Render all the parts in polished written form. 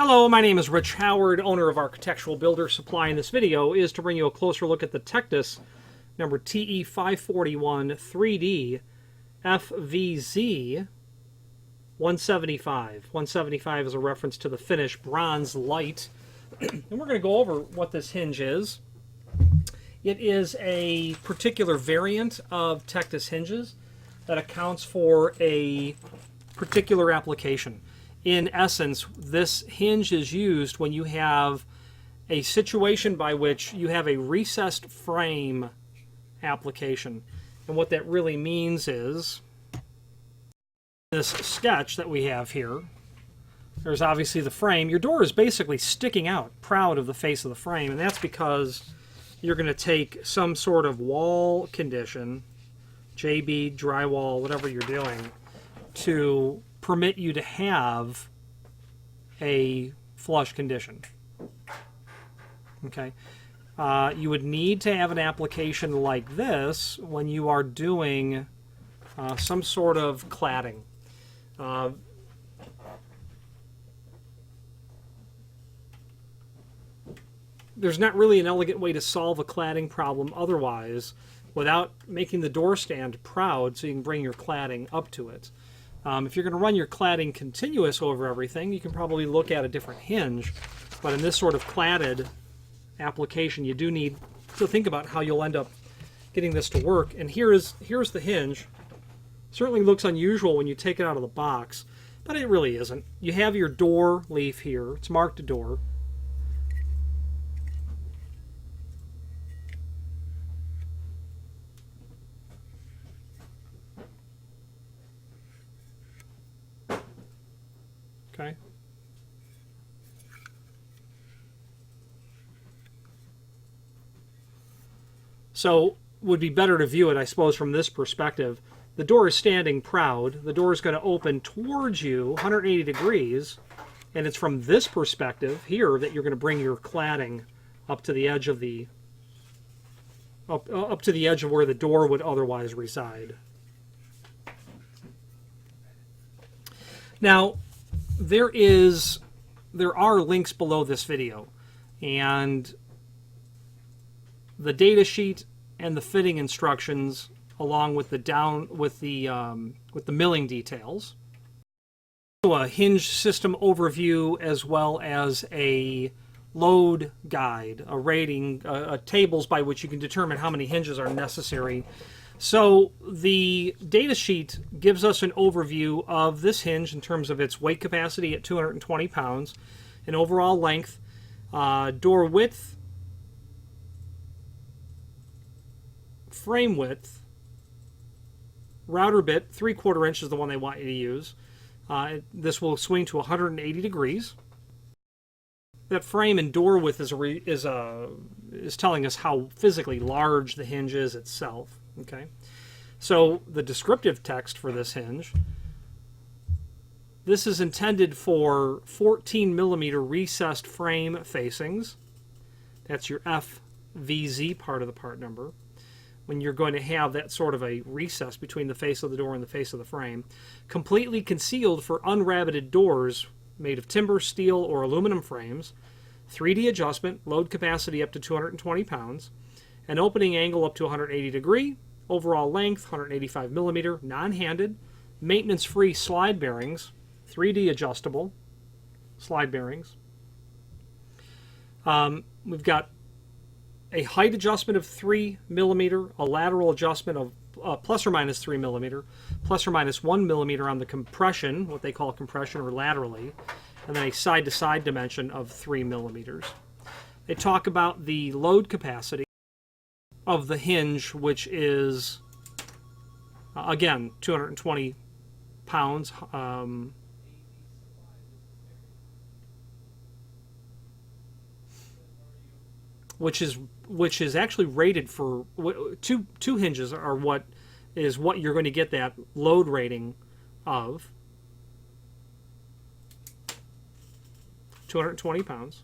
Hello, my name is Rich Howard, owner of Architectural Builder Supply. In this video is to bring you a closer look at the Tectus number TE541 3D FVZ 175. 175 is a reference to the finish bronze light. And we're going to go over what this hinge is. It is a particular variant of Tectus hinges that accounts for a particular application. In essence, this hinge is used when you have a situation by which you have a recessed frame application. And what that really means is, this sketch that we have here, there's obviously the frame. Your door is basically sticking out proud of the face of the frame, and that's because you're going to take some sort of wall condition, JB, drywall, whatever you're doing, to permit you to have a flush condition. Okay, you would need to have an application like this when you are doing some sort of cladding. There's not really an elegant way to solve a cladding problem otherwise without making the door stand proud so you can bring your cladding up to it. If you're going to run your cladding continuous over everything, you can probably look at a different hinge. But in this sort of cladded application, you do need to think about how you'll end up getting this to work. And here's the hinge. Certainly looks unusual when you take it out of the box, but it really isn't. You have your door leaf here. It's marked a door. Okay. So would be better to view it, I suppose, from this perspective. The door is standing proud. The door is going to open towards you 180 degrees, and it's from this perspective here that you're going to bring your cladding up to the edge of the up to the edge of where the door would otherwise reside. Now, there are links below this video, and the data sheet and the fitting instructions, along with the milling details, a hinge system overview, as well as a load guide, a rating, tables by which you can determine how many hinges are necessary. So the data sheet gives us an overview of this hinge in terms of its weight capacity at 220 pounds, an overall length, door width, frame width, router bit, 3/4 inch is the one they want you to use. This will swing to 180 degrees. That frame and door width is telling us how physically large the hinge is itself. Okay, so the descriptive text for this hinge. This is intended for 14 millimeter recessed frame facings. That's your FVZ part of the part number. When you're going to have that sort of a recess between the face of the door and the face of the frame. Completely concealed for unrabbited doors made of timber, steel, or aluminum frames. 3D adjustment, load capacity up to 220 pounds. An opening angle up to 180 degree, overall length 185 millimeter, non-handed, maintenance-free slide bearings, 3D adjustable slide bearings. We've got a height adjustment of 3 millimeter, a lateral adjustment of plus or minus 3 millimeter, plus or minus 1 millimeter on the compression, what they call compression, or laterally, and then a side-to-side dimension of 3 millimeters. They talk about the load capacity of the hinge, which is, again, 220 pounds. Which is actually rated for two hinges are what you're going to get that load rating of 220 pounds.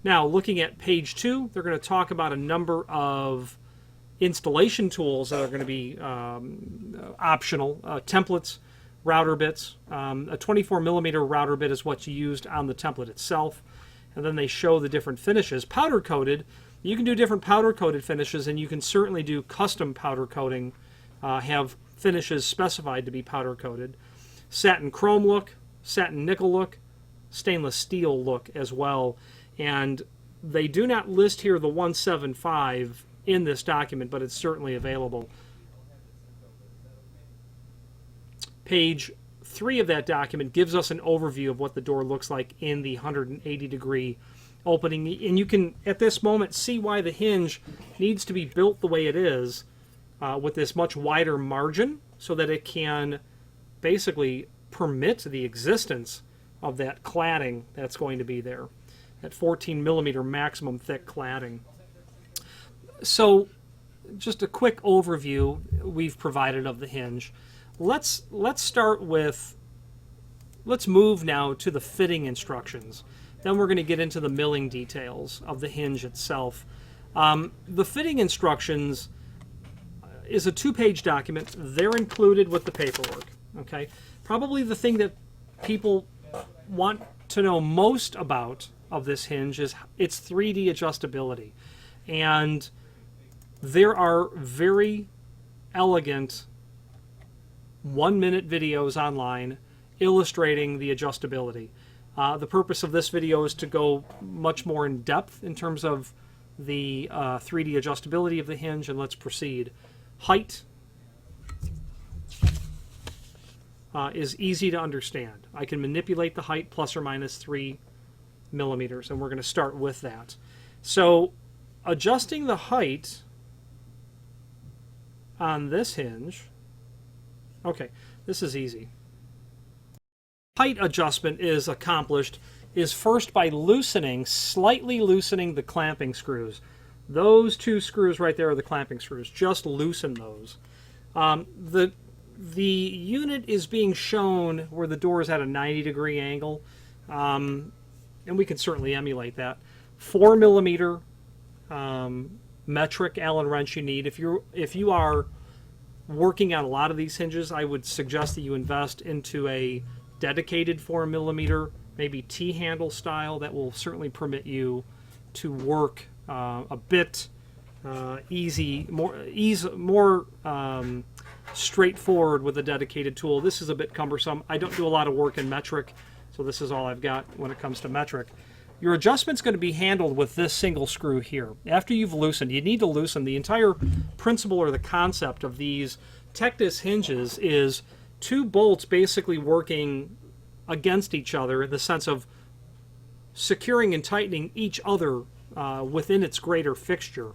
Now, looking at page 2, they're going to talk about a number of installation tools that are going to be optional. Templates, router bits. A 24 millimeter router bit is what's used on the template itself. And then they show the different finishes. Powder coated, you can do different powder coated finishes, and you can certainly do custom powder coating, have finishes specified to be powder coated. Satin chrome look, satin nickel look, stainless steel look as well. And they do not list here the 175 in this document, but it's certainly available. Page 3 of that document gives us an overview of what the door looks like in the 180-degree opening. And you can, at this moment, see why the hinge needs to be built the way it is, with this much wider margin, so that it can basically permit the existence of that cladding that's going to be there. At 14 millimeter maximum thick cladding. So, just a quick overview we've provided of the hinge. Let's start with, let's move now to the fitting instructions. Then we're going to get into the milling details of the hinge itself. The fitting instructions is a 2-page document. They're included with the paperwork. Okay, probably the thing that people want to know most about of this hinge is its 3D adjustability. And there are very elegant 1-minute videos online illustrating the adjustability. The purpose of this video is to go much more in depth in terms of the 3D adjustability of the hinge, and let's proceed. Height is easy to understand. I can manipulate the height plus or minus 3 millimeters, and we're going to start with that. So adjusting the height on this hinge, okay, this is easy. Height adjustment is accomplished is first by slightly loosening the clamping screws. Those 2 screws right there are the clamping screws. Just loosen those. The unit is being shown where the door is at a 90-degree angle. And we can certainly emulate that. 4 millimeter metric Allen wrench you need. If you are working on a lot of these hinges, I would suggest that you invest into a dedicated 4 millimeter, maybe T-handle style. That will certainly permit you to work a bit more straightforward with a dedicated tool. This is a bit cumbersome. I don't do a lot of work in metric, so this is all I've got when it comes to metric. Your adjustment's going to be handled with this single screw here. After you've loosened, you need to loosen. The entire principle or the concept of these Tectus hinges is 2 bolts basically working against each other in the sense of securing and tightening each other within its greater fixture.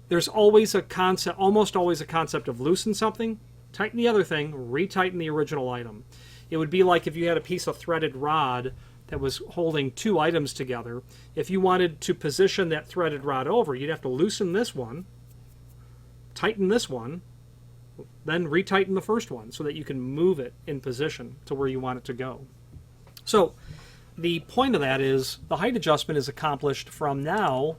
There's always a concept, almost always a concept of loosen something, tighten the other thing, retighten the original item. It would be like if you had a piece of threaded rod that was holding 2 items together. If you wanted to position that threaded rod over, you'd have to loosen this one, tighten this one, then retighten the first one so that you can move it in position to where you want it to go. So the point of that is the height adjustment is accomplished from now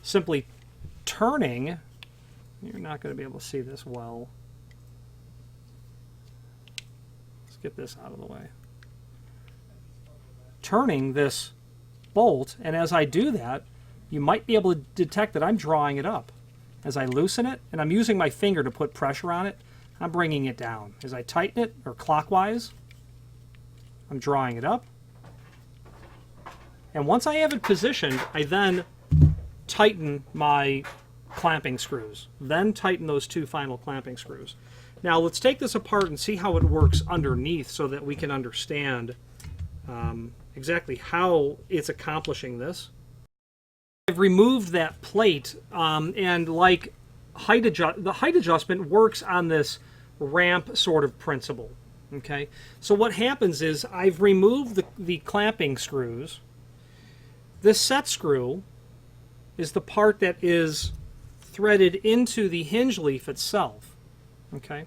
simply turning. You're not going to be able to see this well. Let's get this out of the way. Turning this bolt, and as I do that, you might be able to detect that I'm drawing it up. As I loosen it, and I'm using my finger to put pressure on it, I'm bringing it down. As I tighten it, or clockwise, I'm drawing it up. And once I have it positioned, I then tighten my clamping screws. Then tighten those 2 final clamping screws. Now let's take this apart and see how it works underneath so that we can understand exactly how it's accomplishing this. I've removed that plate, and like the height adjustment works on this ramp sort of principle. Okay, so what happens is I've removed the clamping screws. This set screw is the part that is threaded into the hinge leaf itself. Okay,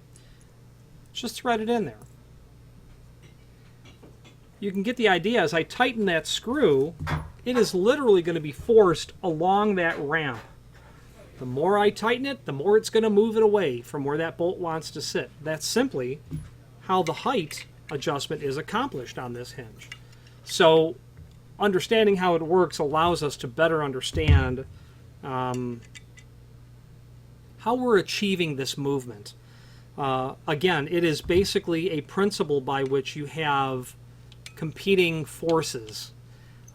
just thread it in there. you can get the idea. As I tighten that screw, it is literally going to be forced along that ramp. The more I tighten it, the more it's going to move it away from where that bolt wants to sit. That's simply how the height adjustment is accomplished on this hinge. So understanding how it works allows us to better understand how we're achieving this movement. Again, it is basically a principle by which you have competing forces.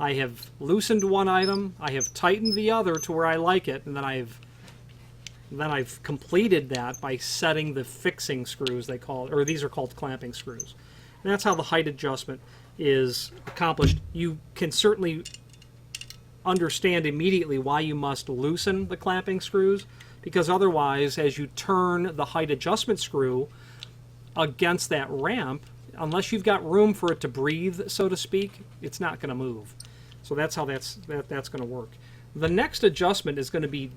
I have loosened one item, I have tightened the other to where I like it, and then I've completed that by setting the fixing screws, they call it, or these are called clamping screws. And that's how the height adjustment is accomplished. You can certainly understand immediately why you must loosen the clamping screws, because otherwise, as you turn the height adjustment screw against that ramp, unless you've got room for it to breathe, so to speak, it's not going to move. So that's how that's going to work. The next adjustment is going to be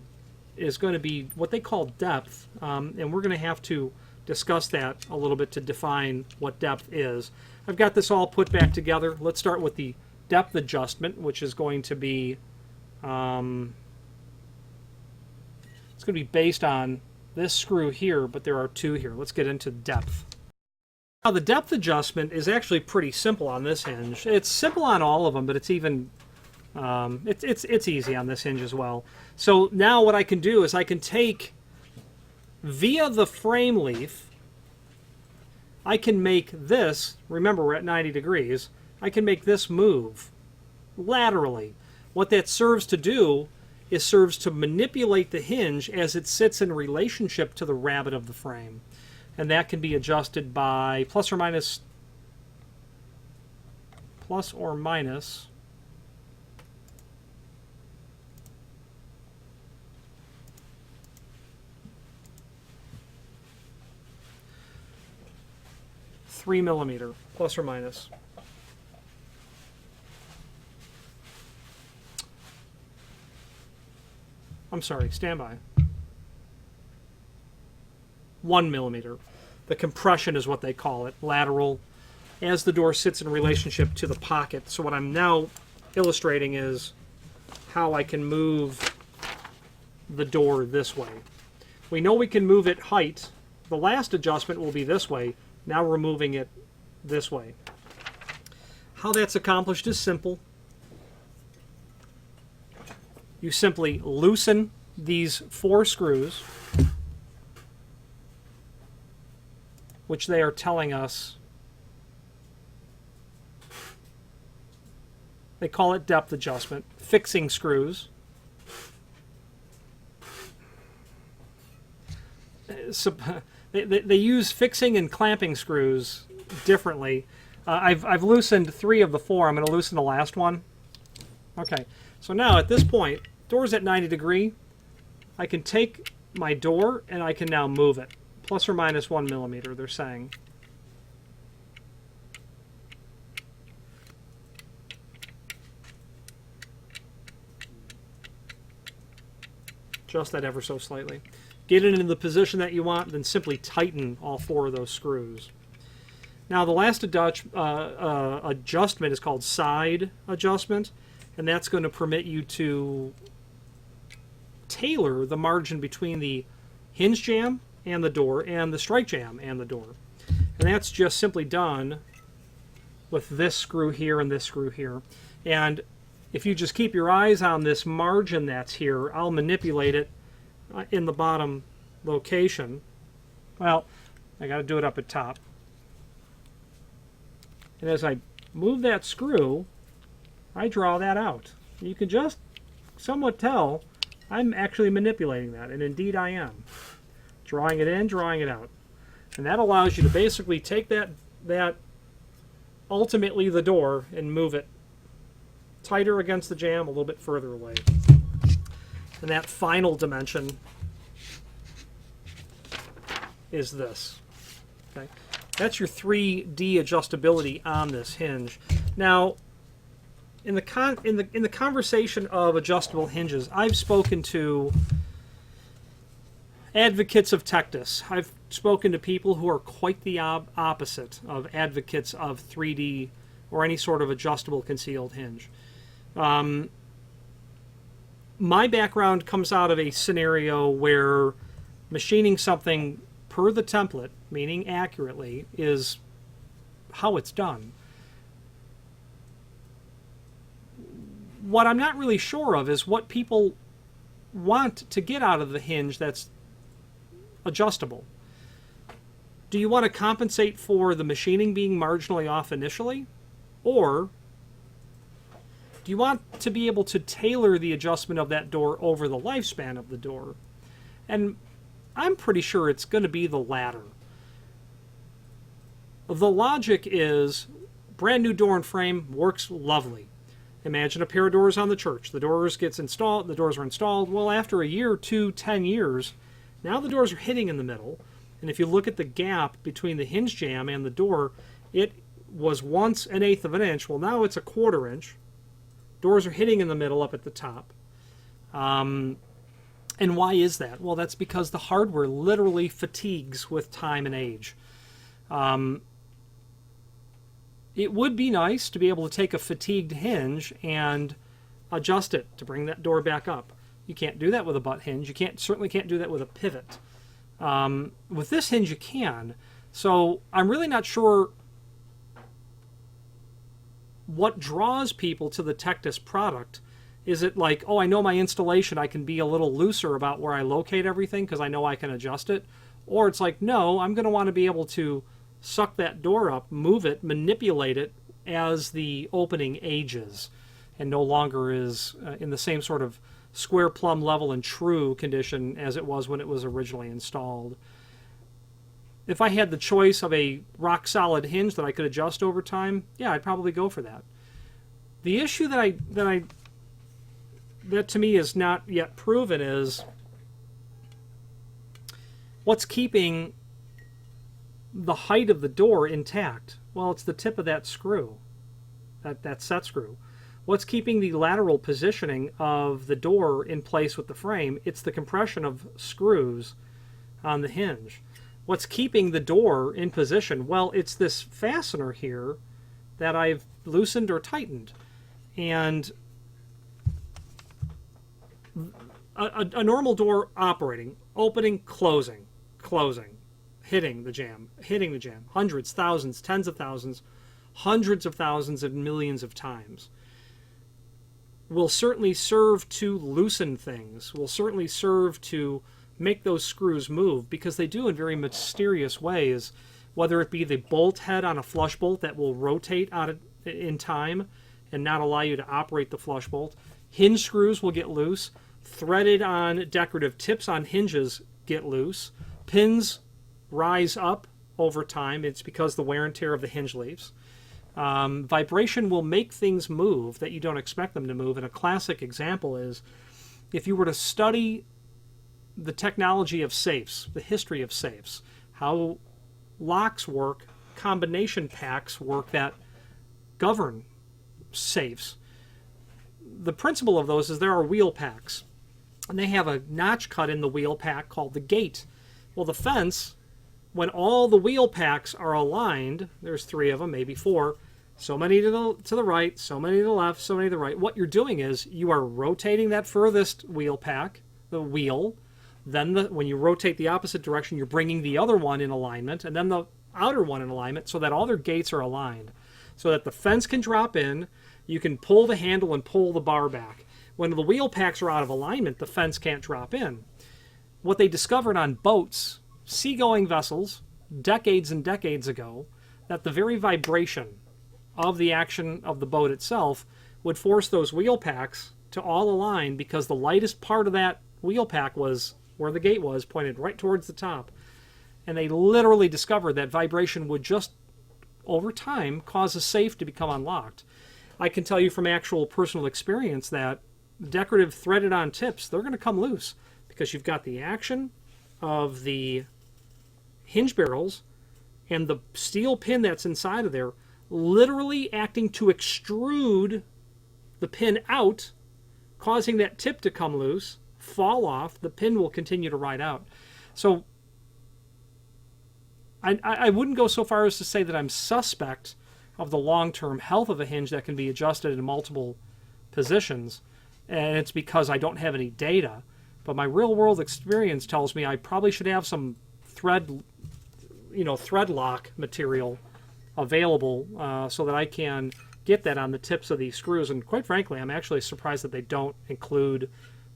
what they call depth, and we're going to have to discuss that a little bit to define what depth is. I've got this all put back together. Let's start with the depth adjustment, which is going to be it's going to be based on this screw here, but there are two here. Let's get into depth. Now, the depth adjustment is actually pretty simple on this hinge. It's simple on all of them, but it's even it's easy on this hinge as well. So now what I can do is I can take, via the frame leaf, I can make this, remember we're at 90 degrees, I can make this move laterally. What that serves to do is serves to manipulate the hinge as it sits in relationship to the rabbet of the frame. And that can be adjusted by plus or minus 3 millimeter, plus or minus. I'm sorry, stand by. 1 millimeter. The compression is what they call it, lateral, as the door sits in relationship to the pocket. So what I'm now illustrating is how I can move the door this way. We know we can move it height. The last adjustment will be this way. Now we're moving it this way. How that's accomplished is simple. You simply loosen these 4 screws, which they are telling us, they call it depth adjustment, fixing screws. So, they use fixing and clamping screws differently. I've loosened 3 of the 4. I'm going to loosen the last one. Okay, so now at this point, door's at 90 degree. I can take my door and I can now move it. Plus or minus 1 millimeter, they're saying. Adjust that ever so slightly. Get it into the position that you want, then simply tighten all 4 of those screws. Now the last adjustment is called side adjustment, and that's going to permit you to tailor the margin between the hinge jamb and the door and the strike jamb and the door. And that's just simply done with this screw here and this screw here. And if you just keep your eyes on this margin that's here, I'll manipulate it in the bottom location. Well, I got to do it up at top. And as I move that screw, I draw that out. You can just somewhat tell I'm actually manipulating that, and indeed I am. Drawing it in, drawing it out. And that allows you to basically take that ultimately the door and move it tighter against the jamb, a little bit further away. And that final dimension is this. Okay, that's your 3D adjustability on this hinge. Now, in the conversation of adjustable hinges, I've spoken to advocates of Tectus. I've spoken to people who are quite the opposite of advocates of 3D or any sort of adjustable concealed hinge. My background comes out of a scenario where machining something per the template, meaning accurately, is how it's done. What I'm not really sure of is what people want to get out of the hinge that's adjustable. Do you want to compensate for the machining being marginally off initially? Or do you want to be able to tailor the adjustment of that door over the lifespan of the door? And I'm pretty sure it's going to be the latter. The logic is brand new door and frame works lovely. Imagine a pair of doors on the church. The doors are installed. Well, after a year, 2, 10 years, now the doors are hitting in the middle. And if you look at the gap between the hinge jamb and the door, it was once 1/8 of an inch. Well, now it's 1/4 inch. Doors are hitting in the middle up at the top. And why is that? Well, that's because the hardware literally fatigues with time and age. It would be nice to be able to take a fatigued hinge and adjust it to bring that door back up. You can't do that with a butt hinge. You certainly can't do that with a pivot. With this hinge, you can. So I'm really not sure what draws people to the Tectus product. Is it like, oh, I know my installation, I can be a little looser about where I locate everything because I know I can adjust it? Or it's like, no, I'm going to want to be able to suck that door up, move it, manipulate it as the opening ages and no longer is in the same sort of square, plumb, level, and true condition as it was when it was originally installed. If I had the choice of a rock-solid hinge that I could adjust over time, yeah, I'd probably go for that. The issue that to me is not yet proven is what's keeping the height of the door intact. Well, it's the tip of that screw, that set screw. What's keeping the lateral positioning of the door in place with the frame? It's the compression of screws on the hinge. What's keeping the door in position? Well, it's this fastener here that I've loosened or tightened. And a normal door operating, opening, closing, hitting the jamb, hundreds, thousands, tens of thousands, hundreds of thousands and millions of times, will certainly serve to loosen things, will certainly serve to make those screws move, because they do in very mysterious ways, whether it be the bolt head on a flush bolt that will rotate in time and not allow you to operate the flush bolt. Hinge screws will get loose. Threaded on decorative tips on hinges get loose. Pins rise up over time. It's because the wear and tear of the hinge leaves. Vibration will make things move that you don't expect them to move. And a classic example is if you were to study the technology of safes, the history of safes, how locks work, combination packs work that govern safes. The principle of those is there are wheel packs, and they have a notch cut in the wheel pack called the gate. Well, the fence, when all the wheel packs are aligned, there's 3 of them, maybe 4, so many to the right, so many to the left, so many to the right. What you're doing is you are rotating that furthest wheel pack, the wheel. Then when you rotate the opposite direction, you're bringing the other one in alignment, and then the outer one in alignment, so that all their gates are aligned, so that the fence can drop in. You can pull the handle and pull the bar back. When the wheel packs are out of alignment, the fence can't drop in. What they discovered on boats, seagoing vessels, decades and decades ago, that the very vibration of the action of the boat itself would force those wheel packs to all align, because the lightest part of that wheel pack was where the gate was, pointed right towards the top. And they literally discovered that vibration would just, over time, cause a safe to become unlocked. I can tell you from actual personal experience that decorative threaded on tips, they're going to come loose, because you've got the action of the hinge barrels and the steel pin that's inside of there literally acting to extrude the pin out, causing that tip to come loose, fall off. The pin will continue to ride out. So I wouldn't go so far as to say that I'm suspect of the long-term health of a hinge that can be adjusted in multiple positions, and it's because I don't have any data. But my real-world experience tells me I probably should have some thread lock material available so that I can get that on the tips of these screws. And quite frankly, I'm actually surprised that they don't include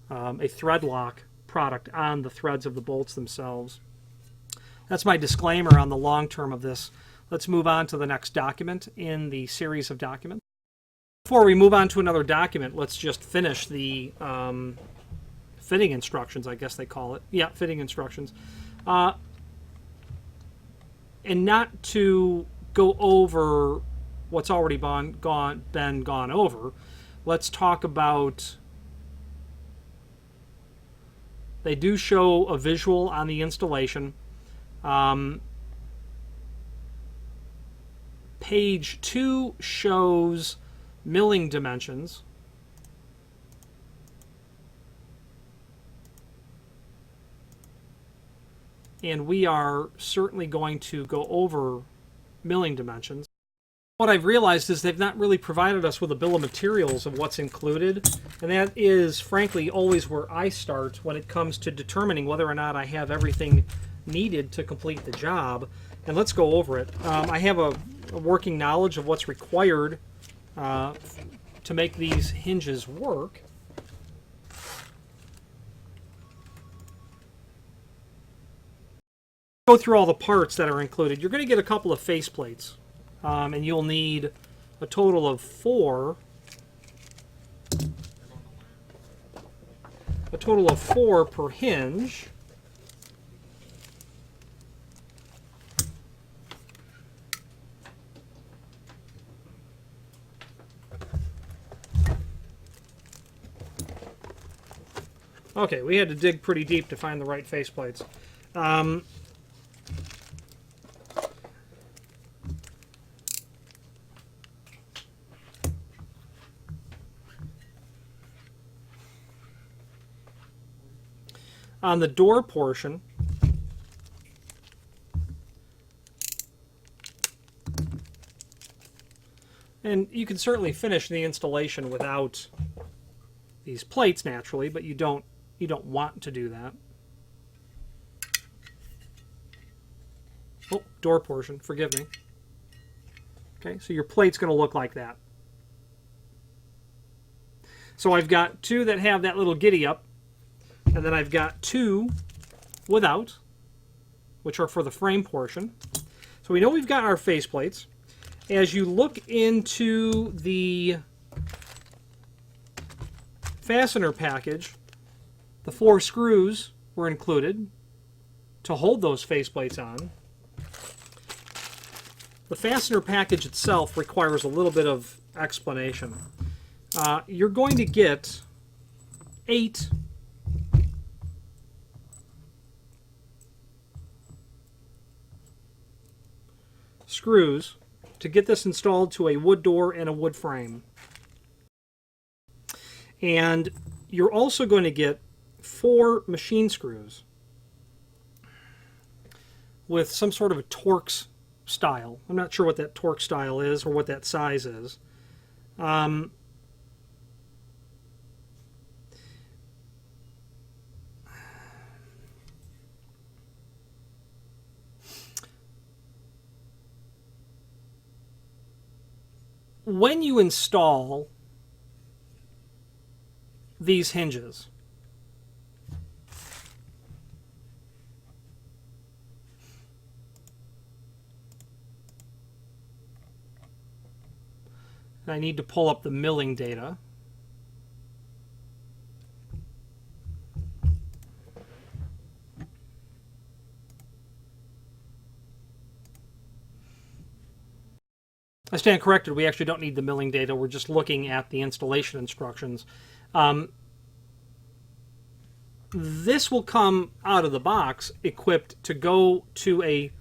a thread lock product on the threads of the bolts themselves. That's my disclaimer on the long term of this. Let's move on to the next document in the series of documents. Before we move on to another document, let's just finish the fitting instructions, I guess they call it. Yeah, fitting instructions. And not to go over what's already been gone over, let's talk about, they do show a visual on the installation. Page 2 shows milling dimensions. And we are certainly going to go over milling dimensions. What I've realized is they've not really provided us with a bill of materials of what's included, and that is frankly always where I start when it comes to determining whether or not I have everything needed to complete the job. And let's go over it. I have a working knowledge of what's required to make these hinges work. Go through all the parts that are included. You're going to get a couple of face plates, and you'll need a total of 4. A total of 4 per hinge. Okay, we had to dig pretty deep to find the right faceplates. On the door portion, and you can certainly finish the installation without these plates naturally, but you don't want to do that. Oh, door portion, forgive me. Okay, so your plate's going to look like that. So I've got 2 that have that little giddy up, and then I've got 2 without, which are for the frame portion. So we know we've got our faceplates. As you look into the fastener package, the 4 screws were included to hold those faceplates on. The fastener package itself requires a little bit of explanation. You're going to get 8 screws to get this installed to a wood door and a wood frame. And you're also going to get 4 machine screws with some sort of a Torx style. I'm not sure what that Torx style is or what that size is. When you install these hinges, I need to pull up the milling data. I stand corrected, we actually don't need the milling data, we're just looking at the installation instructions. This will come out of the box equipped to go to a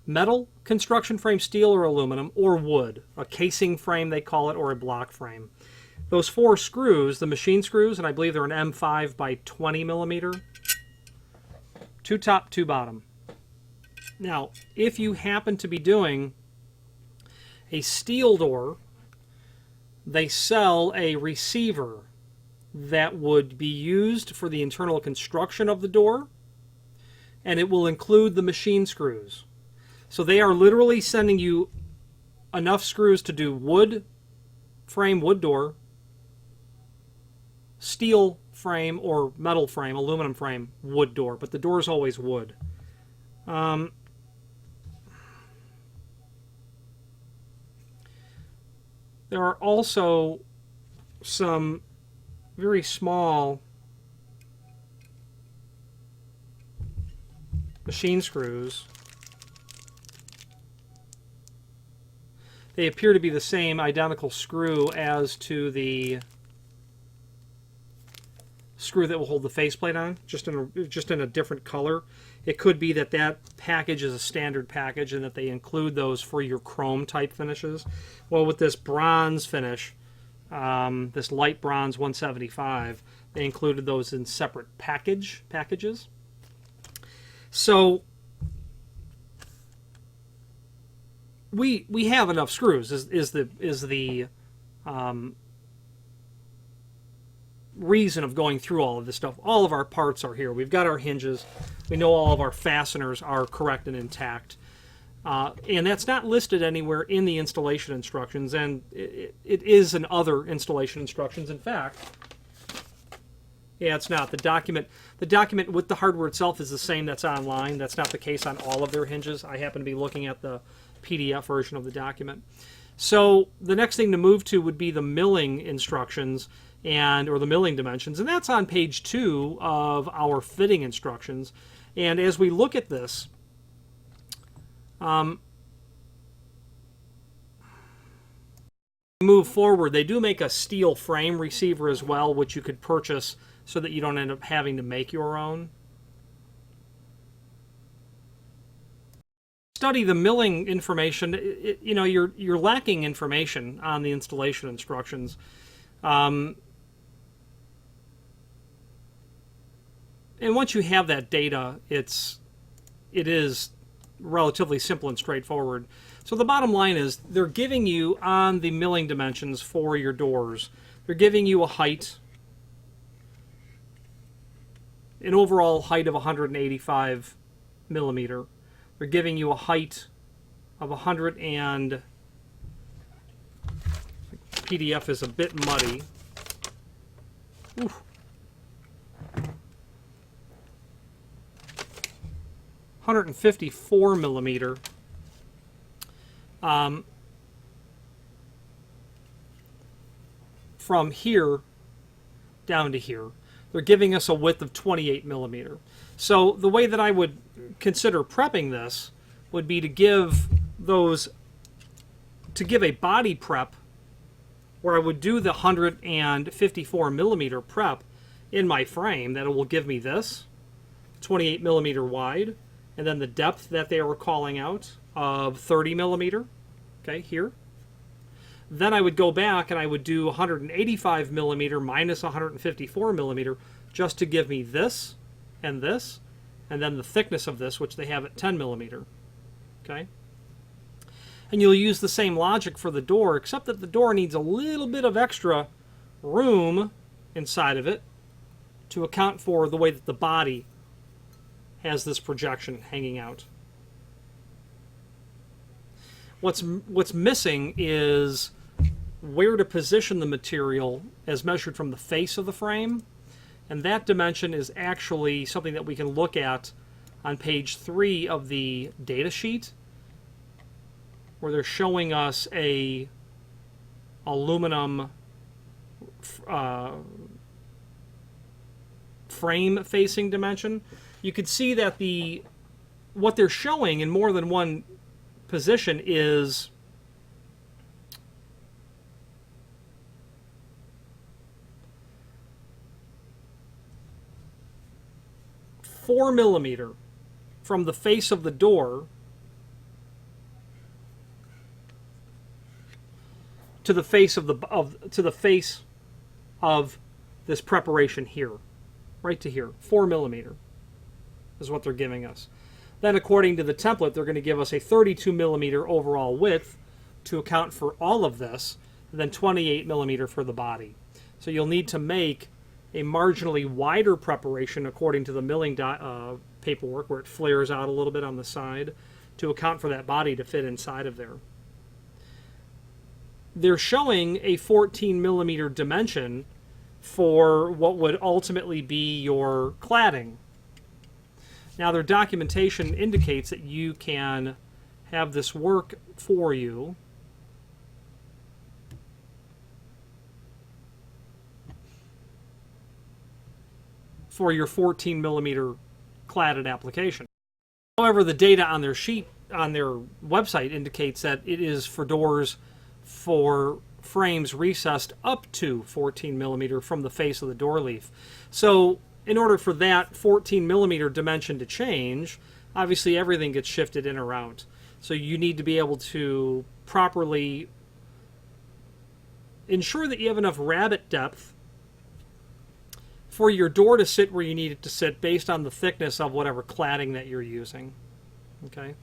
metal construction frame, steel or aluminum, or wood, a casing frame they call it, or a block frame. Those 4 screws, the machine screws, and I believe they're an M5 by 20 millimeter, 2 top, 2 bottom. Now, if you happen to be doing A steel door, they sell a receiver that would be used for the internal construction of the door, and it will include the machine screws. So they are literally sending you enough screws to do wood frame, wood door, steel frame, or metal frame, aluminum frame, wood door, but the door is always wood. There are also some very small machine screws. They appear to be the same identical screw as to the screw that will hold the faceplate on, just in a different color. It could be that that package is a standard package and that they include those for your chrome type finishes. Well, with this bronze finish, this light bronze 175, they included those in separate packages. So we have enough screws is the reason of going through all of this stuff. All of our parts are here. We've got our hinges. We know all of our fasteners are correct and intact. And that's not listed anywhere in the installation instructions, and it is in other installation instructions. In fact, yeah, it's not. The document with the hardware itself is the same that's online. That's not the case on all of their hinges. I happen to be looking at the PDF version of the document. So the next thing to move to would be the milling instructions or the milling dimensions, and that's on page 2 of our fitting instructions. And as we look at this, move forward, they do make a steel frame receiver as well, which you could purchase so that you don't end up having to make your own. Study the milling information. You're lacking information on the installation instructions. And once you have that data, it is relatively simple and straightforward. So the bottom line is they're giving you on the milling dimensions for your doors, they're giving you a height, an overall height of 185 millimeter. They're giving you a height of 100 and PDF is a bit muddy. Oof. 154 millimeter. From here down to here. They're giving us a width of 28 millimeter. So the way that I would consider prepping this would be to give a body prep where I would do the 154 millimeter prep in my frame. That will give me this 28 millimeter wide, and then the depth that they were calling out of 30 millimeter, okay, here. Then I would go back and I would do 185 millimeter minus 154 millimeter just to give me this, and then the thickness of this, which they have at 10 millimeter, okay? And you'll use the same logic for the door, except that the door needs a little bit of extra room inside of it to account for the way that the body has this projection hanging out. What's missing is where to position the material as measured from the face of the frame, and that dimension is actually something that we can look at on page 3 of the data sheet, where they're showing us a aluminum frame facing dimension. You could see that what they're showing in more than one position is four millimeter from the face of the door to the face of this preparation here, right to here. 4 millimeter is what they're giving us. Then according to the template, they're going to give us a 32 millimeter overall width, to account for all of this than 28 millimeter for the body. So you'll need to make a marginally wider preparation according to the milling paperwork, where it flares out a little bit on the side to account for that body to fit inside of there. They're showing a 14 millimeter dimension for what would ultimately be your cladding. Now, their documentation indicates that you can have this work for you. For your 14 millimeter cladded application. However, the data on their sheet, on their website, indicates that it is for doors for frames recessed up to 14 millimeter from the face of the door leaf. So in order for that 14 millimeter dimension to change, obviously everything gets shifted in or out. So you need to be able to properly ensure that you have enough rabbet depth for your door to sit where you need it to sit based on the thickness of whatever cladding that you're using. Okay.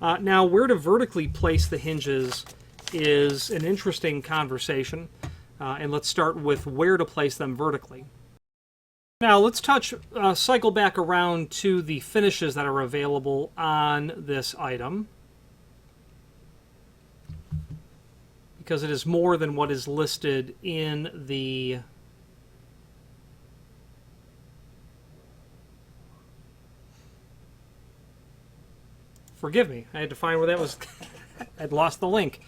Now, where to vertically place the hinges is an interesting conversation, and let's start with where to place them vertically. Now, let's cycle back around to the finishes that are available on this item, because it is more than what is listed in the forgive me, I had to find where that was. I'd lost the link.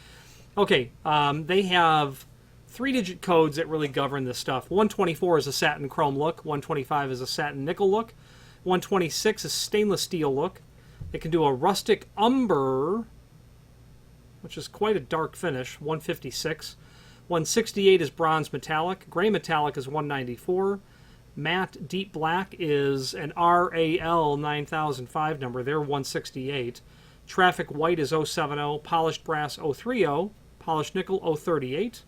Okay, they have 3-digit codes that really govern this stuff. 124 is a satin chrome look. 125 is a satin nickel look. 126 is stainless steel look. It can do a rustic umber, which is quite a dark finish, 156. 168 is bronze metallic. Gray metallic is 194. Matte deep black is an RAL 9005 number. They're 168. Traffic white is 070. Polished brass 030. Polished nickel 038.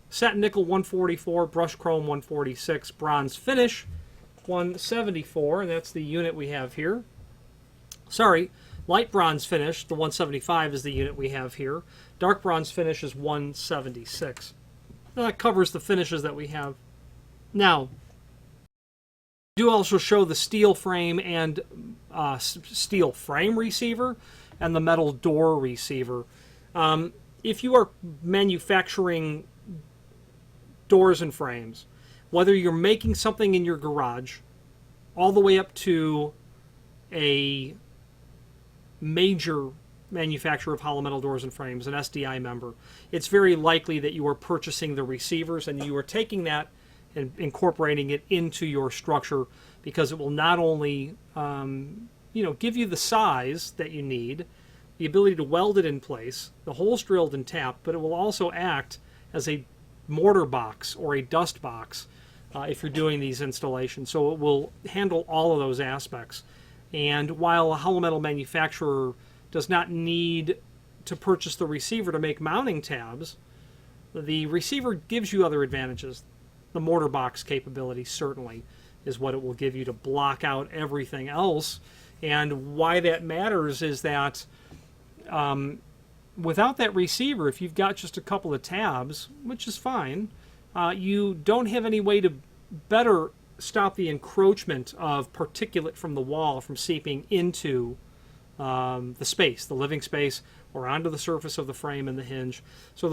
Satin nickel 144. Brush chrome 146. Bronze finish 174. And that's the unit we have here. Sorry, light bronze finish, the 175 is the unit we have here. Dark bronze finish is 176. Now that covers the finishes that we have. Now, do also show the steel frame and steel frame receiver and the metal door receiver. If you are manufacturing doors and frames, whether you're making something in your garage all the way up to a major manufacturer of hollow metal doors and frames, an SDI member, it's very likely that you are purchasing the receivers and you are taking that and incorporating it into your structure, because it will not only give you the size that you need, the ability to weld it in place, the holes drilled and tapped, but it will also act as a mortar box or a dust box if you're doing these installations. So it will handle all of those aspects. And while a hollow metal manufacturer does not need to purchase the receiver to make mounting tabs, the receiver gives you other advantages. The mortar box capability certainly is what it will give you to block out everything else. And why that matters is that without that receiver, if you've got just a couple of tabs, which is fine, you don't have any way to better stop the encroachment of particulate from the wall from seeping into the space, the living space, or onto the surface of the frame and the hinge. So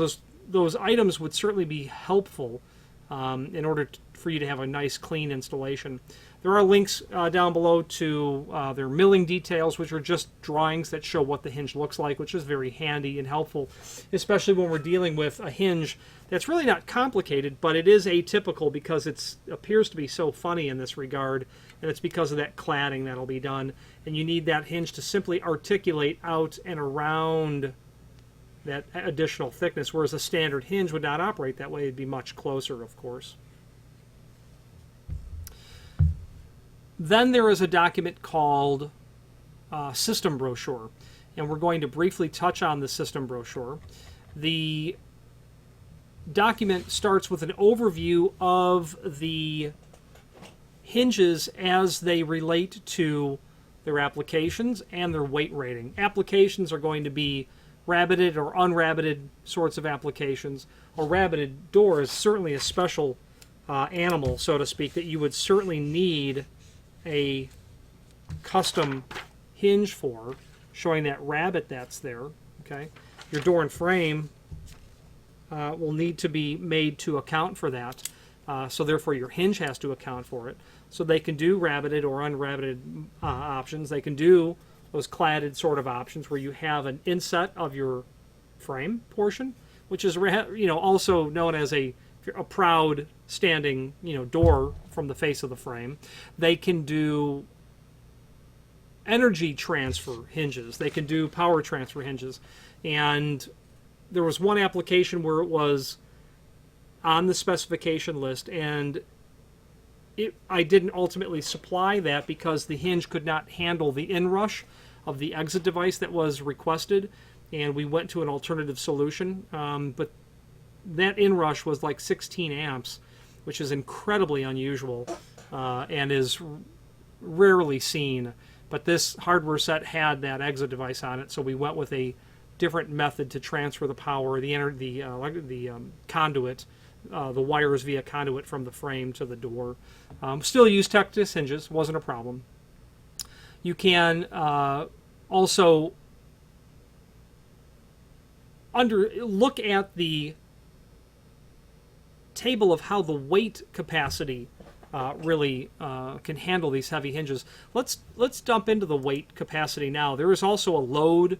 those items would certainly be helpful in order for you to have a nice, clean installation. There are links down below to their milling details, which are just drawings that show what the hinge looks like, which is very handy and helpful, especially when we're dealing with a hinge that's really not complicated, but it is atypical because it appears to be so funny in this regard, and it's because of that cladding that'll be done. And you need that hinge to simply articulate out and around that additional thickness, whereas a standard hinge would not operate that way. It'd be much closer, of course. Then there is a document called System Brochure, and we're going to briefly touch on the System Brochure. The document starts with an overview of the hinges as they relate to their applications and their weight rating. Applications are going to be rabbeted or unrabbeted sorts of applications. A rabbeted door is certainly a special animal, so to speak, that you would certainly need a custom hinge for, showing that rabbet that's there. Okay, your door and frame will need to be made to account for that. So therefore your hinge has to account for it. So they can do rabbeted or unrabbeted options. They can do those cladded sort of options where you have an inset of your frame portion, which is also known as a proud standing door from the face of the frame. They can do energy transfer hinges. They can do power transfer hinges. And there was one application where it was on the specification list, and I didn't ultimately supply that because the hinge could not handle the inrush of the exit device that was requested, and we went to an alternative solution. But that inrush was like 16 amps, which is incredibly unusual and is rarely seen. But this hardware set had that exit device on it, so we went with a different method to transfer the power, the conduit, the wires via conduit from the frame to the door. Still use Tectus hinges, wasn't a problem. You can also look at the table of how the weight capacity really can handle these heavy hinges. Let's dump into the weight capacity now. There is also a load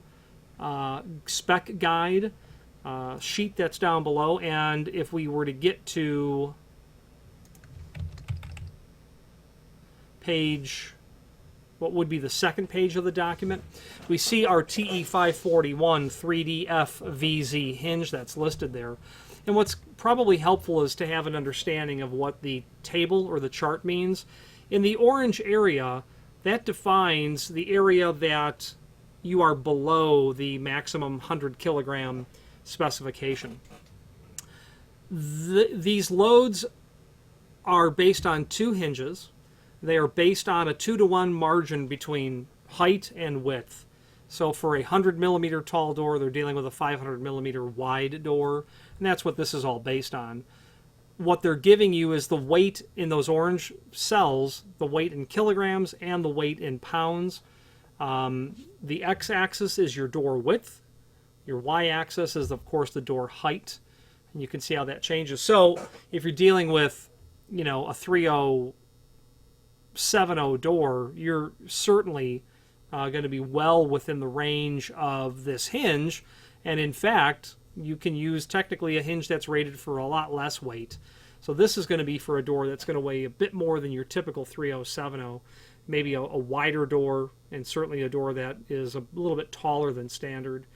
spec guide sheet that's down below, and if we were to get to page, what would be the second page of the document, we see our TE541 3D FVZ hinge that's listed there. And what's probably helpful is to have an understanding of what the table or the chart means. In the orange area, that defines the area that you are below the maximum 100 kilogram specification. These loads are based on two hinges. They are based on a 2-to-1 margin between height and width. So for a 100 millimeter tall door, they're dealing with a 500 millimeter wide door, and that's what this is all based on. What they're giving you is the weight in those orange cells, the weight in kilograms and the weight in pounds. The x-axis is your door width. Your y-axis is, of course, the door height. And you can see how that changes. So if you're dealing with, a 3070 door, you're certainly going to be well within the range of this hinge. And in fact, you can use technically a hinge that's rated for a lot less weight. So this is going to be for a door that's going to weigh a bit more than your typical 3070. Maybe a wider door, and certainly a door that is a little bit taller than standard.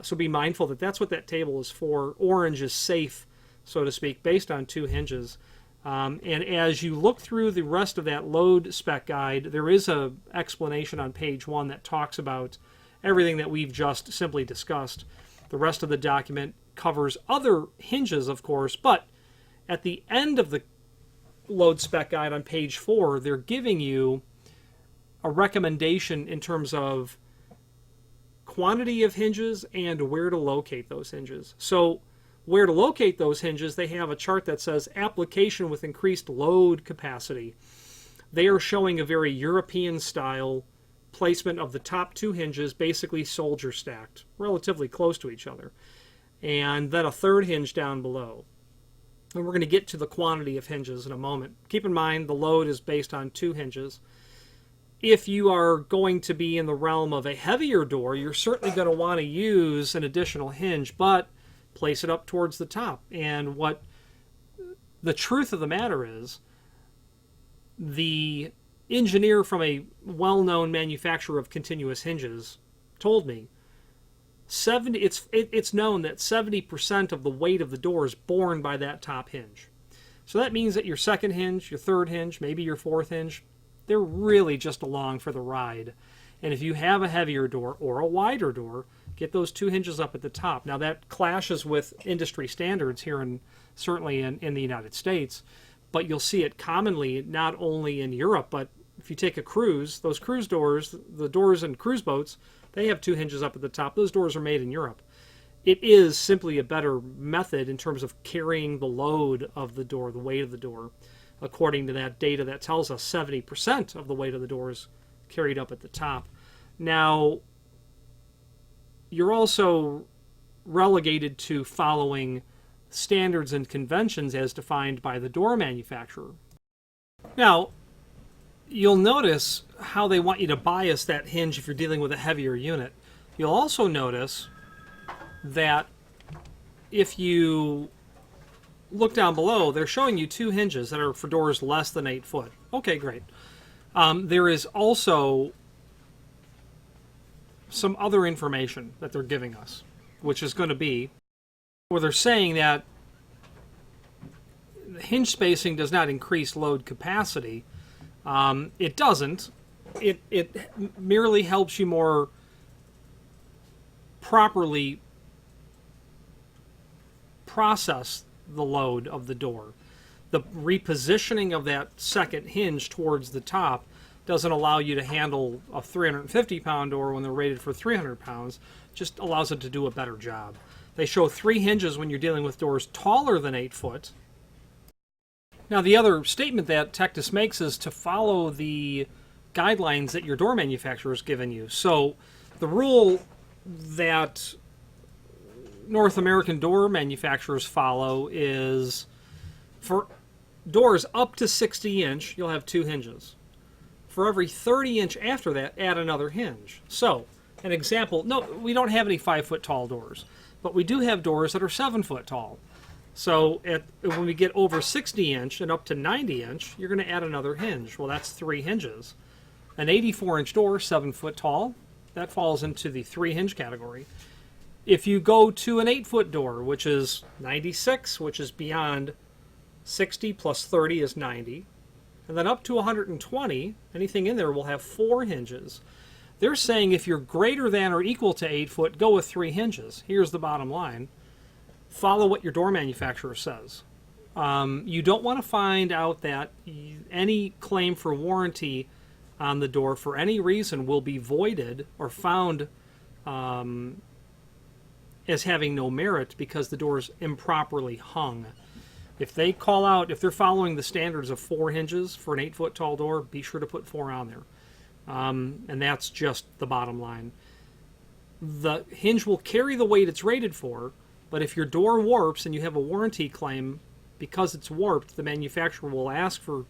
So be mindful that that's what that table is for. Orange is safe, so to speak, based on two hinges. And as you look through the rest of that load spec guide, there is an explanation on page 1 that talks about everything that we've just simply discussed. The rest of the document covers other hinges, of course, but at the end of the load spec guide on page 4, they're giving you a recommendation in terms of quantity of hinges and where to locate those hinges. So where to locate those hinges, they have a chart that says application with increased load capacity. They are showing a very European style placement of the top two hinges, basically soldier stacked, relatively close to each other. And then a third hinge down below. And we're going to get to the quantity of hinges in a moment. Keep in mind the load is based on two hinges. If you are going to be in the realm of a heavier door, you're certainly going to want to use an additional hinge, but place it up towards the top. And what the truth of the matter is, the engineer from a well-known manufacturer of continuous hinges told me it's known that 70% of the weight of the door is borne by that top hinge. So that means that your second hinge, your third hinge, maybe your fourth hinge, they're really just along for the ride. And if you have a heavier door or a wider door, get those two hinges up at the top. Now that clashes with industry standards here, certainly in the United States, but you'll see it commonly not only in Europe, but if you take a cruise, those cruise doors, the doors in cruise boats, They have 2 hinges up at the top. Those doors are made in Europe. It is simply a better method in terms of carrying the load of the door, the weight of the door. According to that data, that tells us 70% of the weight of the door is carried up at the top. Now, you're also relegated to following standards and conventions as defined by the door manufacturer. Now, you'll notice how they want you to bias that hinge if you're dealing with a heavier unit. You'll also notice that if you look down below, they're showing you 2 hinges that are for doors less than 8 foot. Okay, great. There is also some other information that they're giving us, which is going to be where they're saying that hinge spacing does not increase load capacity. It doesn't. It merely helps you more properly process the load of the door. The repositioning of that second hinge towards the top doesn't allow you to handle a 350-pound door when they're rated for 300 pounds. Just allows it to do a better job. They show 3 hinges when you're dealing with doors taller than 8 foot. Now, the other statement that Tectus makes is to follow the guidelines that your door manufacturer has given you. So the rule that North American door manufacturers follow is for doors up to 60 inch, you'll have 2 hinges. For every 30 inch after that, add another hinge. So, an example, no, we don't have any 5 foot tall doors, but we do have doors that are 7 foot tall. So when we get over 60 inch and up to 90 inch, you're going to add another hinge. Well, that's 3 hinges. An 84 inch door, 7 foot tall, that falls into the 3 hinge category. If you go to an 8 foot door, which is 96, which is beyond 60 plus 30 is 90, and then up to 120, anything in there will have 4 hinges. They're saying if you're greater than or equal to 8 foot, go with 3 hinges. Here's the bottom line. Follow what your door manufacturer says. You don't want to find out that any claim for warranty on the door for any reason will be voided or found as having no merit because the door is improperly hung. If they call out, if they're following the standards of 4 hinges for an 8 foot tall door, be sure to put 4 on there. And that's just the bottom line. The hinge will carry the weight it's rated for, but if your door warps and you have a warranty claim because it's warped, the manufacturer will ask for,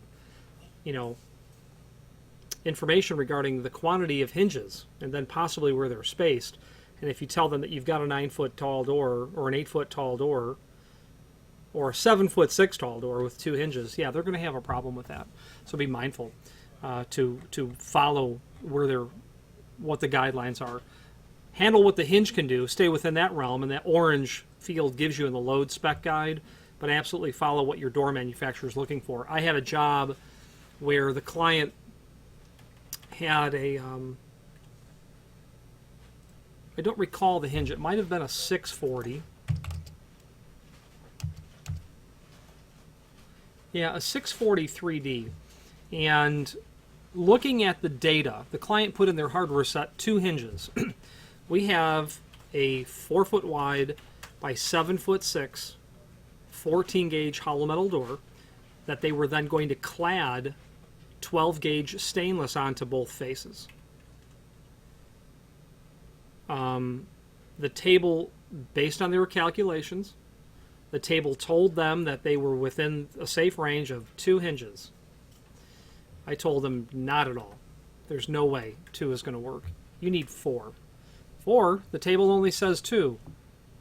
information regarding the quantity of hinges and then possibly where they're spaced. And if you tell them that you've got a 9 foot tall door or an 8 foot tall door or a 7'6" tall door with 2 hinges, yeah, they're going to have a problem with that. So be mindful to follow what the guidelines are. Handle what the hinge can do, stay within that realm, and that orange field gives you in the load spec guide, but absolutely follow what your door manufacturer is looking for. I had a job where the client had a, I don't recall the hinge, it might have been a 640. Yeah, a 640 3D. And looking at the data, the client put in their hardware set 2 hinges. We have a 4 foot wide by 7'6", 14 gauge hollow metal door that they were then going to clad 12 gauge stainless onto both faces. The table, based on their calculations, the table told them that they were within a safe range of 2 hinges. I told them not at all. There's no way 2 is going to work. You need 4. 4, the table only says 2.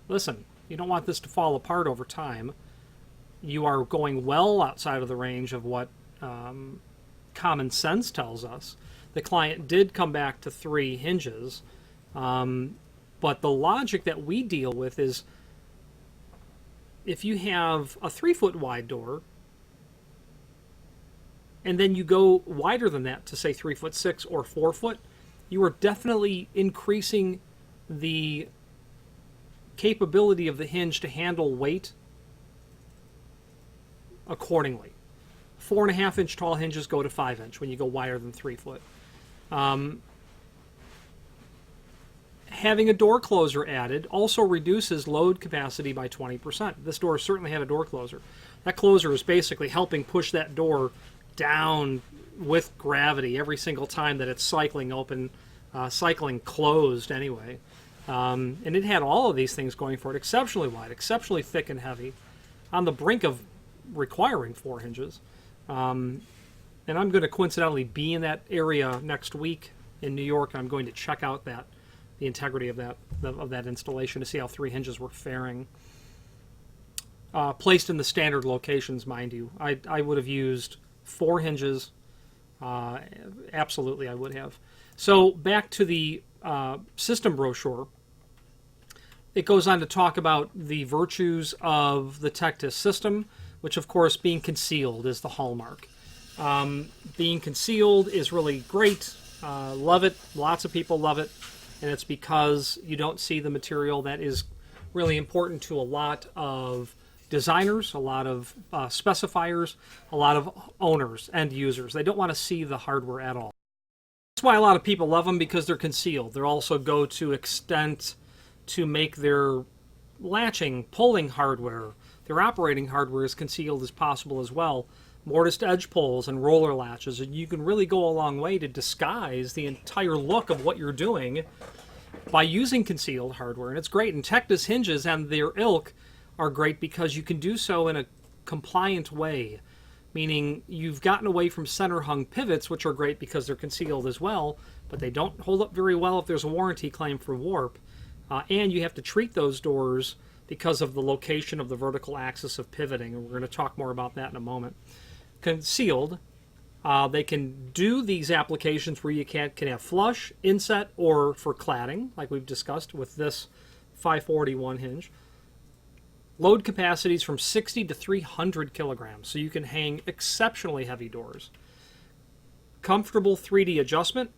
Listen, you don't want this to fall apart over time. You are going well outside of the range of what common sense tells us. The client did come back to 3 hinges, but the logic that we deal with is if you have a 3 foot wide door and then you go wider than that to say 3'6" or 4 foot, you are definitely increasing the capability of the hinge to handle weight accordingly. 4.5 inch tall hinges go to 5 inch when you go wider than 3 foot. Having a door closer added also reduces load capacity by 20%. This door certainly had a door closer. That closer is basically helping push that door down with gravity every single time that it's cycling open, cycling closed anyway. And it had all of these things going for it. Exceptionally wide, exceptionally thick and heavy, on the brink of requiring 4 hinges. And I'm going to coincidentally be in that area next week in New York. I'm going to check out the integrity of that installation to see how 3 hinges were faring. Placed in the standard locations, mind you. I would have used 4 hinges. Absolutely, I would have. So back to the system brochure. It goes on to talk about the virtues of the Tectus system, which of course being concealed is the hallmark. Being concealed is really great. Love it. Lots of people love it. And it's because you don't see the material. That is really important to a lot of designers, a lot of specifiers, a lot of owners and users. They don't want to see the hardware at all. That's why a lot of people love them, because they're concealed. They also go to extent to make their latching, pulling hardware, their operating hardware as concealed as possible as well. Mortised edge pulls and roller latches, and you can really go a long way to disguise the entire look of what you're doing by using concealed hardware. And it's great. And Tectus hinges and their ilk are great because you can do so in a compliant way, meaning you've gotten away from center hung pivots, which are great because they're concealed as well, but they don't hold up very well if there's a warranty claim for warp. And you have to treat those doors because of the location of the vertical axis of pivoting, and we're going to talk more about that in a moment. Concealed, they can do these applications where you can have flush, inset, or for cladding, like we've discussed with this 541 hinge. Load capacities from 60 to 300 kilograms, so you can hang exceptionally heavy doors. Comfortable 3D adjustment.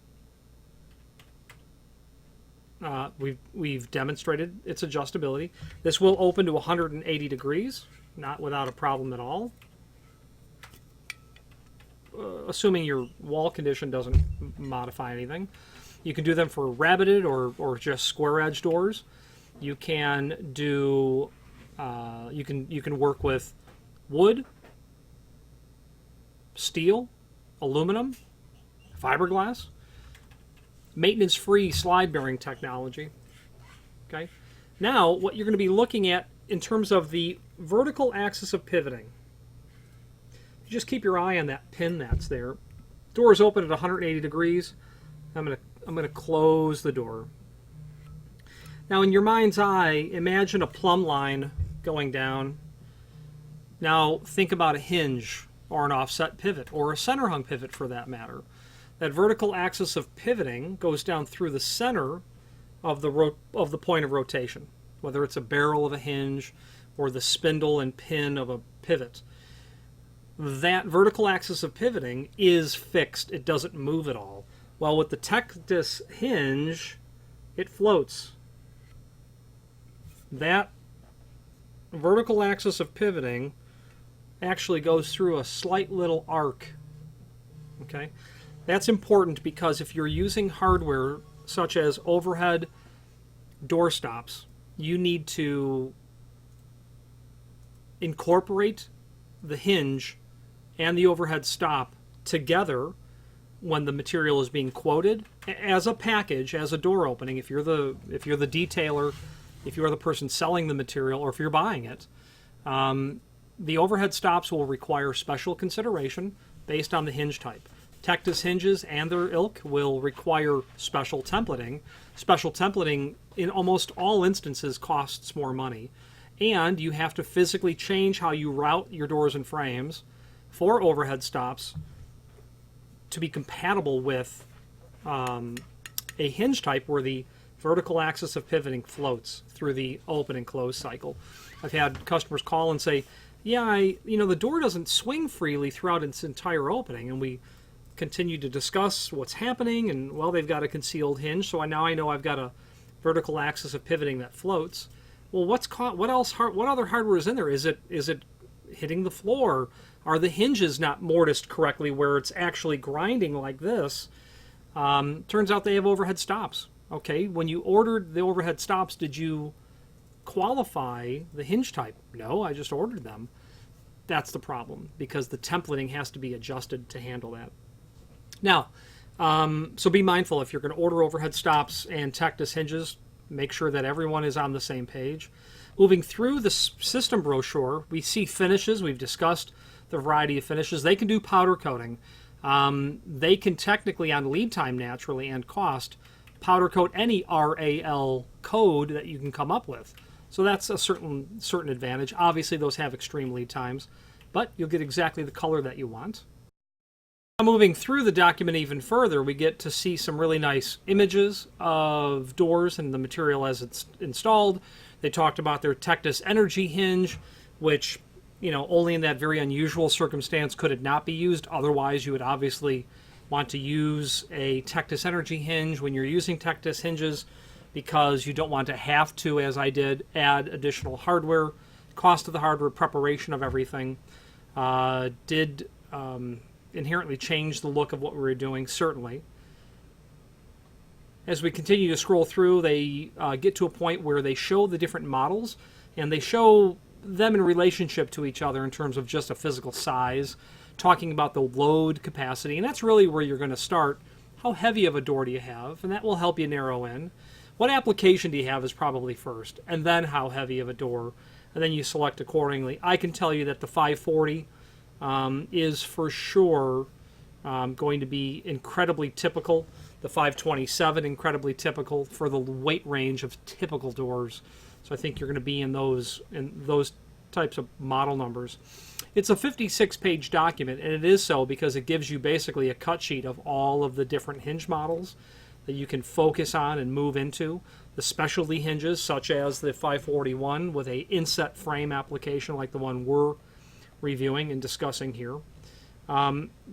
We've demonstrated its adjustability. This will open to 180 degrees, not without a problem at all. Assuming your wall condition doesn't modify anything. You can do them for rabbeted or just square edge doors. You can do you can work with wood, steel, aluminum, fiberglass. Maintenance-free slide bearing technology. Okay. Now, what you're going to be looking at in terms of the vertical axis of pivoting. Just keep your eye on that pin that's there. Door is open at 180 degrees. I'm going to close the door. Now, in your mind's eye, imagine a plumb line going down. Now, think about a hinge or an offset pivot, or a center hung pivot for that matter. That vertical axis of pivoting goes down through the center of the point of rotation, whether it's a barrel of a hinge or the spindle and pin of a pivot. That vertical axis of pivoting is fixed. It doesn't move at all. Well, with the Tectus hinge, it floats. That vertical axis of pivoting actually goes through a slight little arc. Okay? That's important because if you're using hardware such as overhead door stops, you need to incorporate the hinge and the overhead stop together when the material is being quoted as a package, as a door opening. If you're the detailer, if you're the person selling the material, or if you're buying it, the overhead stops will require special consideration based on the hinge type. Tectus hinges and their ilk will require special templating. Special templating in almost all instances costs more money. And you have to physically change how you route your doors and frames for overhead stops to be compatible with a hinge type where the vertical axis of pivoting floats through the open and close cycle. I've had customers call and say, yeah, the door doesn't swing freely throughout its entire opening, and we continue to discuss what's happening, and well, they've got a concealed hinge, so now I know I've got a vertical axis of pivoting that floats. Well, what other hardware is in there? Is it hitting the floor? Are the hinges not mortised correctly where it's actually grinding like this? Turns out they have overhead stops. Okay, when you ordered the overhead stops, did you qualify the hinge type? No, I just ordered them. That's the problem, because the templating has to be adjusted to handle that. Now, so be mindful if you're going to order overhead stops and Tectus hinges, make sure that everyone is on the same page. Moving through the system brochure, we see finishes. We've discussed the variety of finishes. They can do powder coating. They can technically, on lead time naturally and cost, powder coat any RAL code that you can come up with. So that's a certain advantage. Obviously, those have extreme lead times, but you'll get exactly the color that you want. Now, moving through the document even further, we get to see some really nice images of doors and the material as it's installed. They talked about their Tectus energy hinge, which, only in that very unusual circumstance could it not be used. Otherwise, you would obviously want to use a Tectus energy hinge when you're using Tectus hinges, because you don't want to have to, as I did, add additional hardware. Cost of the hardware, preparation of everything did inherently change the look of what we were doing, certainly. As we continue to scroll through, they get to a point where they show the different models, and they show them in relationship to each other in terms of just a physical size, talking about the load capacity, and that's really where you're going to start. How heavy of a door do you have? And that will help you narrow in. What application do you have is probably first, and then how heavy of a door, and then you select accordingly. I can tell you that the 540 is for sure going to be incredibly typical. The 527 incredibly typical for the weight range of typical doors. So I think you're going to be in those types of model numbers. It's a 56-page document, and it is so because it gives you basically a cut sheet of all of the different hinge models that you can focus on and move into. The specialty hinges, such as the 541 with a inset frame application like the one we're reviewing and discussing here.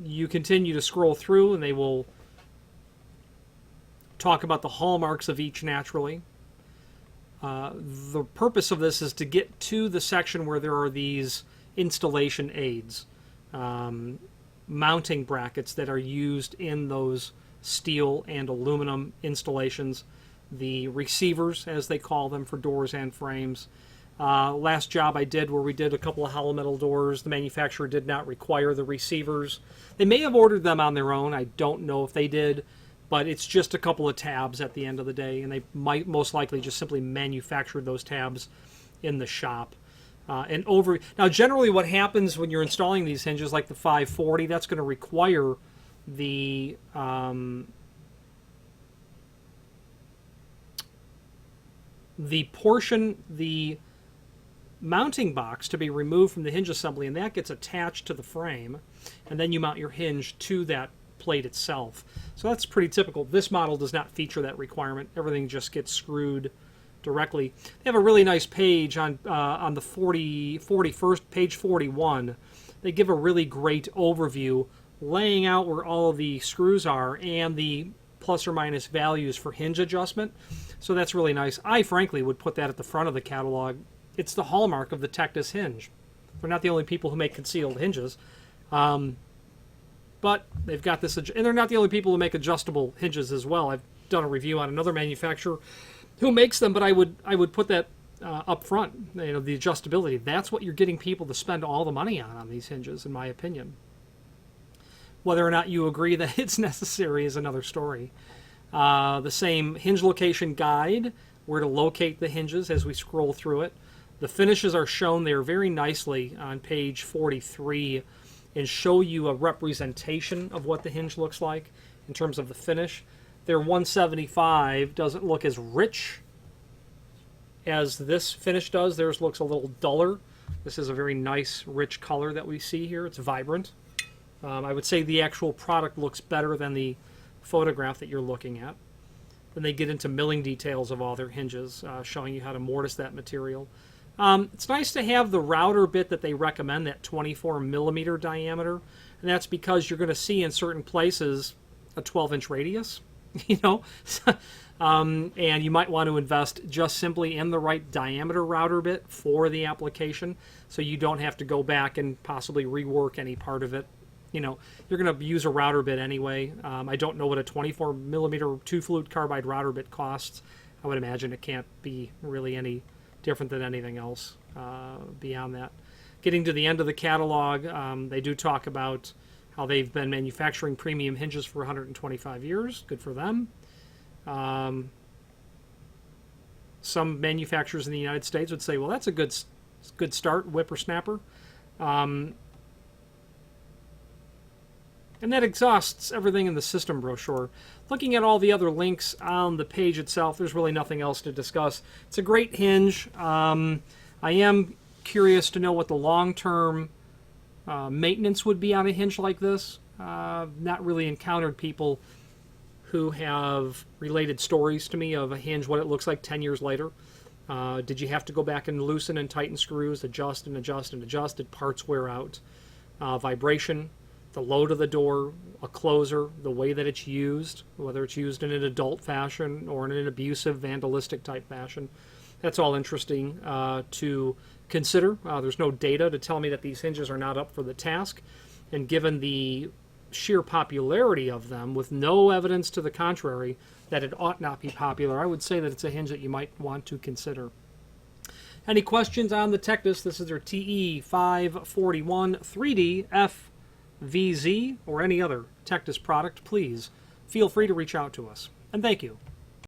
You continue to scroll through, and they will talk about the hallmarks of each naturally. The purpose of this is to get to the section where there are these installation aids, mounting brackets that are used in those steel and aluminum installations, the receivers, as they call them, for doors and frames. Last job I did, where we did a couple of hollow metal doors, the manufacturer did not require the receivers. They may have ordered them on their own. I don't know if they did, but it's just a couple of tabs at the end of the day, and they might most likely just simply manufacture those tabs in the shop. Now, generally what happens when you're installing these hinges, like the 540, that's going to require the mounting box to be removed from the hinge assembly, and that gets attached to the frame, and then you mount your hinge to that plate itself. So that's pretty typical. This model does not feature that requirement. Everything just gets screwed directly. They have a really nice page on the 41st, page 41. They give a really great overview, laying out where all of the screws are and the plus or minus values for hinge adjustment. So that's really nice. I frankly would put that at the front of the catalog. It's the hallmark of the Tectus hinge. They're not the only people who make concealed hinges, but they've got this, and they're not the only people who make adjustable hinges as well. I've done a review on another manufacturer who makes them, but I would put that up front. The adjustability. That's what you're getting people to spend all the money on these hinges, in my opinion. Whether or not you agree that it's necessary is another story. The same hinge location guide, where to locate the hinges as we scroll through it. The finishes are shown there very nicely on page 43 and show you a representation of what the hinge looks like in terms of the finish. Their 175 doesn't look as rich as this finish does. Theirs looks a little duller. This is a very nice, rich color that we see here. It's vibrant. I would say the actual product looks better than the photograph that you're looking at. Then they get into milling details of all their hinges, showing you how to mortise that material. It's nice to have the router bit that they recommend, that 24 millimeter diameter, and that's because you're going to see in certain places a 12-inch radius, and you might want to invest just simply in the right diameter router bit for the application, so you don't have to go back and possibly rework any part of it you know, you're going to use a router bit anyway. I don't know what a 24 millimeter 2 fluid carbide router bit costs. I would imagine it can't be really any different than anything else beyond that. Getting to the end of the catalog, they do talk about how they've been manufacturing premium hinges for 125 years. Good for them. Some manufacturers in the United States would say, well, that's a good start, whippersnapper. And that exhausts everything in the system brochure. Looking at all the other links on the page itself, there's really nothing else to discuss. It's a great hinge. I am curious to know what the long-term maintenance would be on a hinge like this. Not really encountered people who have related stories to me of a hinge, what it looks like 10 years later. Did you have to go back and loosen and tighten screws, adjust and adjust and adjust? Did parts wear out? Vibration, the load of the door, a closer, the way that it's used, whether it's used in an adult fashion or in an abusive, vandalistic type fashion. That's all interesting to consider. There's no data to tell me that these hinges are not up for the task. And given the sheer popularity of them, with no evidence to the contrary that it ought not be popular, I would say that it's a hinge that you might want to consider. Any questions on the Tectus? This is their TE541 3D FVZ or any other Tectus product. Please feel free to reach out to us. And thank you.